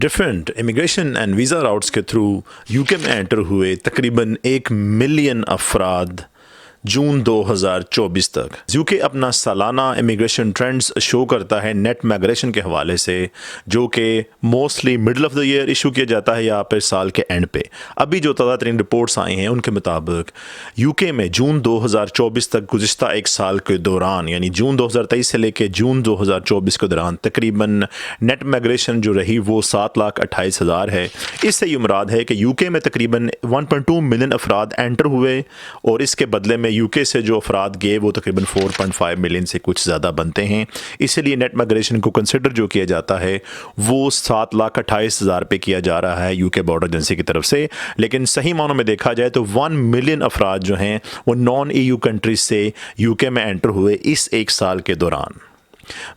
Different immigration and visa routes के through UK में enter हुए तकरीबन 1 मिलियन अफराद जून 2024 तक। यूके अपना सालाना इमिग्रेशन ट्रेंड्स शो करता है नेट माइग्रेशन के हवाले से, जो कि mostly middle of the year issue किया जाता है या फिर साल के एंड पे। अभी जो ताज़ा तरीन रिपोर्ट्स आई हैं उनके मुताबिक यूके में जून 2024 तक गुज़िश्ता एक साल के दौरान, यानी जून 2023 से लेकर जून 2024 के दौरान तकरीबन नेट माइग्रेशन जो रही वो 7,28,000 है। इससे ये मुराद है कि यूके में तकरीबन 1.2 मिलियन अफराद एंटर हुए और इसके बदले में यूके से जो अफराद गए वो तकरीबन 4.5 मिलियन से कुछ ज़्यादा बनते हैं। इसलिए नेट माइग्रेशन को कंसिडर जो किया जाता है वो 7,28,000 पे किया जा रहा है यूके बॉर्डर एजेंसी की तरफ से। लेकिन सही मानों में देखा जाए तो 1 मिलियन अफराद जो हैं वो नॉन EU कंट्रीज से यूके में एंटर हुए इस एक साल के दौरान।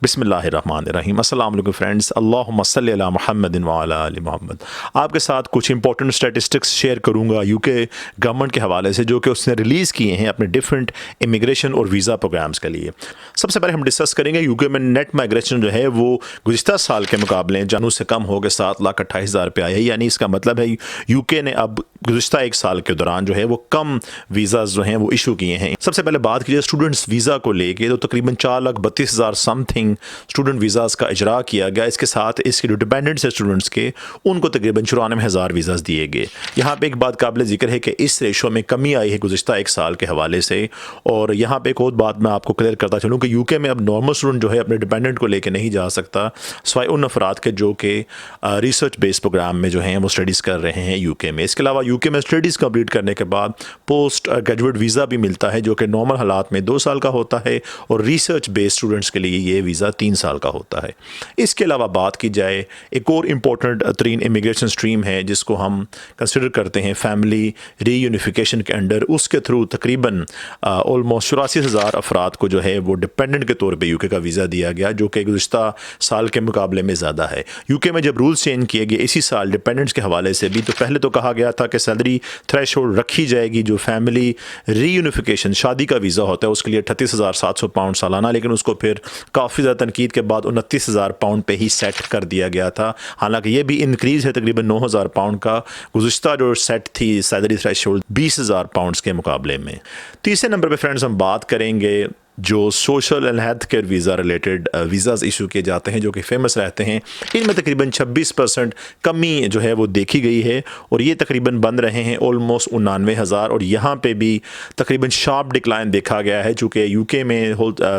बिस्मिल्लाहिर्रहमानिर्रहीम। अस्सलाम वालेकुम फ्रेंड्स, अल्लाहुम्मा सल्ली अला मुहम्मदिन व अला आलि मुहम्मद। आपके साथ कुछ इंपॉर्टेंट स्टैटिस्टिक्स शेयर करूंगा यूके गवर्नमेंट के हवाले से, जो कि उसने रिलीज़ किए हैं अपने डिफरेंट इमिग्रेशन और वीज़ा प्रोग्राम्स के लिए। सबसे पहले हम डिस्कस करेंगे यूके में नेट माइग्रेशन जो है वो गुज़िश्ता साल के मुकाबले जानू से कम हो गए 7,28,000 पे आया है। यानी इसका मतलब है यूके ने अब गुज़िश्ता एक साल के दौरान जो है वो कम वीज़ाज जो हैं वो इशू किए हैं। सबसे पहले बात कीजिए स्टूडेंट्स वीज़ा को लेके, तो तकरीबन 4,32,000 समथिंग स्टूडेंट वीज़ाज का इजरा किया गया। इसके साथ इसके जो डिपेंडेंट्स है स्टूडेंट्स के, उनको तकरीबन 94,000 वीज़ाज दिए गए। यहाँ पे एक बात काबिल ज़िक्र है कि इस रेशो में कमी आई है गुज़िश्ता एक साल के हवाले से। और यहाँ पे एक और बात मैं आपको क्लियर करता चलूँ कि यूके में अब नॉर्मल स्टूडेंट जो है अपने डिपेंडेंट को लेकर नहीं जा सकता, सिवाय उन अफराद के जो कि रिसर्च बेस्ड प्रोग्राम में जो हैं वो स्टडीज़ कर रहे हैं यूके में। इसके अलावा यूके में स्टडीज़ कंप्लीट करने के बाद पोस्ट ग्रेजुएट वीज़ा भी मिलता है, जो कि नॉर्मल हालात में 2 साल का होता है और रिसर्च बेस्ड स्टूडेंट्स के लिए ये वीज़ा 3 साल का होता है। इसके अलावा बात की जाए एक और इम्पोर्टेंट तरीन इमिग्रेशन स्ट्रीम है जिसको हम कंसिडर करते हैं फैमिली रीयूनिफिकेशन के अंडर। उसके थ्रू तकरीबन ऑलमोस्ट 84,000 अफराद को जो है वो डिपेंडेंट के तौर पे यूके का वीज़ा दिया गया, जो कि गुज़िश्ता साल के मुकाबले में ज़्यादा है। यूके में जब रूल्स चेंज किए गए इसी साल डिपेंडेंट्स के हवाले से भी, तो पहले तो कहा गया था कि सैलरी थ्रेशोल्ड रखी जाएगी जो फैमिली रीयूनिफिकेशन शादी का वीज़ा होता है उसके लिए 38,700 पाउंड सालाना, लेकिन उसको फिर काफ़ी ज़्यादा तनकीद के बाद 29,000 पाउंड पे ही सेट कर दिया गया था। हालांकि ये भी इंक्रीज़ है तकरीबन 9,000 पाउंड का। गुज़िश्ता जो सेट थी सैलरी थ्रेशोल्ड 20,000 पाउंड्स के मुकाबले में। तीसरे नंबर पे फ्रेंड्स हम बात करेंगे जो social and health care visa related visas issue किए जाते हैं जो कि फ़ेमस रहते हैं। इनमें तकरीबन 26% कमी जो है वो देखी गई है और ये तकरीबन बन रहे हैं ऑलमोस्ट 99,000। और यहाँ पे भी तकरीबन शार्प डिक्लाइन देखा गया है, चूँकि यूके में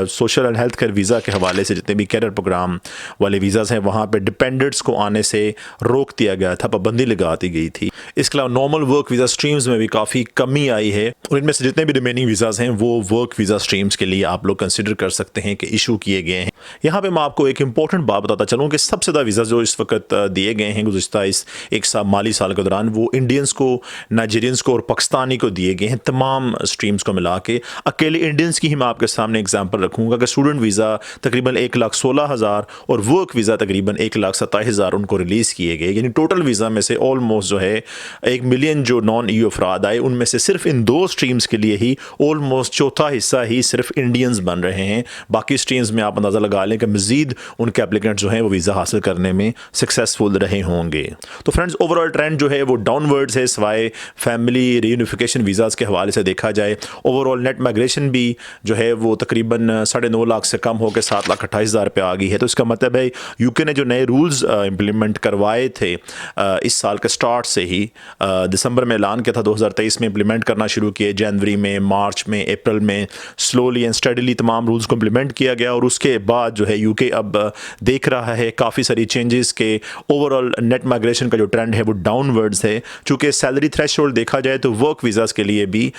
social and health care visa के हवाले से जितने भी कैरियर प्रोग्राम वाले वीज़ाज़ हैं वहाँ पर डिपेंडेंट्स को आने से रोक दिया गया था, पाबंदी लगा दी गई थी। इसके अलावा नॉर्मल वर्क वीज़ा स्ट्रीम्स में भी काफ़ी कमी आई है और इनमें से जितने भी रिमेनिंग वीज़ाज़ हैं वो वर्क वीज़ा स्ट्रीम्स के लिए आप लोग कंसिडर कर सकते हैं कि इशू किए गए हैं। यहाँ पे मैं आपको एक इंपॉर्टेंट बात बताता चलूँ कि सबसे ज़्यादा वीज़ा जो इस वक्त दिए गए हैं गुज़िश्ता इस एक माली साल के दौरान वो इंडियंस को, नाइजीरियंस को और पाकिस्तानी को दिए गए हैं। तमाम स्ट्रीम्स को मिला के अकेले इंडियंस की ही मैं आपके सामने एग्जाम्पल रखूँगा कि स्टूडेंट वीज़ा तकरीबन 1,16,000 और वर्क वीज़ा तकरीबन 1,27,000 उनको रिलीज़ किए गए। यानी टोटल वीज़ा में से ऑलमोस्ट जो है 1 मिलियन जो नॉन EU अफराद आए, उनमें से सिर्फ इन 2 स्ट्रीम्स के लिए ही ऑलमोस्ट चौथा हिस्सा ही सिर्फ इंडियंस बन रहे हैं। बाकी स्ट्रीम्स में आप अंदाज़ा लगा लें कि मज़ीद उनके एप्लीकेंट जो हैं वो वीज़ा हासिल करने में सक्सेसफुल रहे होंगे। तो फ्रेंड्स ओवरऑल ट्रेंड जो है वो डाउनवर्ड्स है, सिवाय फैमिली रीयूनिफिकेशन वीज़ाज़ के हवाले से देखा जाए। ओवरऑल नेट माइग्रेशन भी जो है वो तकरीबन 9.5 लाख से कम होकर 7,28,000 पे आ गई है। तो इसका मतलब है यूके ने जो नए रूल्स इम्प्लीमेंट करवाए थे इस साल के स्टार्ट से ही, दिसंबर में ऐलान किया था 2023 में इम्प्लीमेंट करना शुरू किए, जनवरी में, मार्च में, अप्रैल में स्लोली एंड स्टडीली तमाम रूल्स को इम्प्लीमेंट किया गया और उसके बाद जो है यूके अब देख रहा है काफ़ी सारी चेंजेस के ओवरऑल नेट माइग्रेशन का जो ट्रेंड है वो डाउनवर्ड्स है। चूँकि सैलरी थ्रेशोल्ड देखा जाए तो वर्क वीज़ाज़ के लिए भी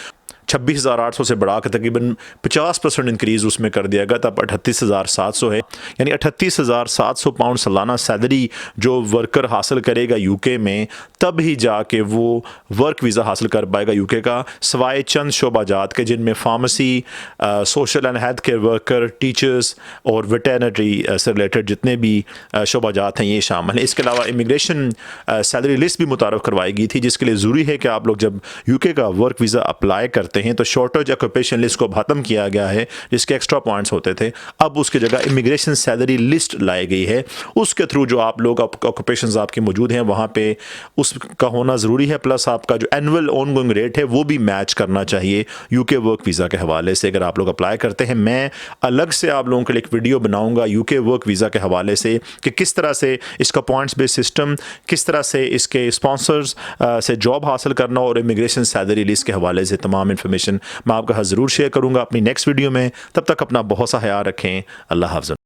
26,800 से बढ़ा के तकरीबन 50% इंक्रीज़ उसमें कर दिया गया, तब 38,700 है। यानी 38,700 पाउंड सालाना सैलरी जो वर्कर हासिल करेगा यूके में, तब ही जाके वो वर्क वीज़ा हासिल कर पाएगा यूके का, सिवाय चंद शोबाजात के जिनमें pharmacy, social and health care worker, teachers और वेटरनरी से रिलेटेड जितने भी शोबाजात हैं ये शामिल हैं। इसके अलावा इमिग्रेशन सैलरी लिस्ट भी मुतारफ़ करवाई गई थी, जिसके लिए ज़रूरी है कि आप लोग जब यूके का वर्क वीज़ा अप्लाई करते होते हैं, तो शॉर्टेज ऑक्यूपेशन लिस्ट को ख़त्म किया गया है जिसके एक्स्ट्रा पॉइंट्स होते थे। अब उसकी जगह इमिग्रेशन सैलरी लिस्ट लाई गई है, उसके थ्रू जो आप लोग ऑक्यूपेशंस आपके मौजूद हैं वहाँ पे उसका होना ज़रूरी है, प्लस आपका जो एनुअल ऑन गोइंग रेट है वो भी मैच करना चाहिए यूके वर्क वीज़ा के हवाले से अगर आप लोग अप्लाई करते हैं। मैं अलग से आप लोगों के लिए एक वीडियो बनाऊंगा यूके वर्क वीज़ा के हवाले से कि किस तरह से इसका पॉइंट्स बेस्ड सिस्टम, किस तरह से इसके स्पॉन्सर्स से जॉब हासिल करना और इमिग्रेशन सैलरी लिस्ट के हवाले से तमाम इन्फॉर्मेशन मैं आपके साथ ज़रूर शेयर करूँगा अपनी नेक्स्ट वीडियो में। तब तक अपना बहुत सा ख्याल रखें। अल्लाह हाफ़िज़।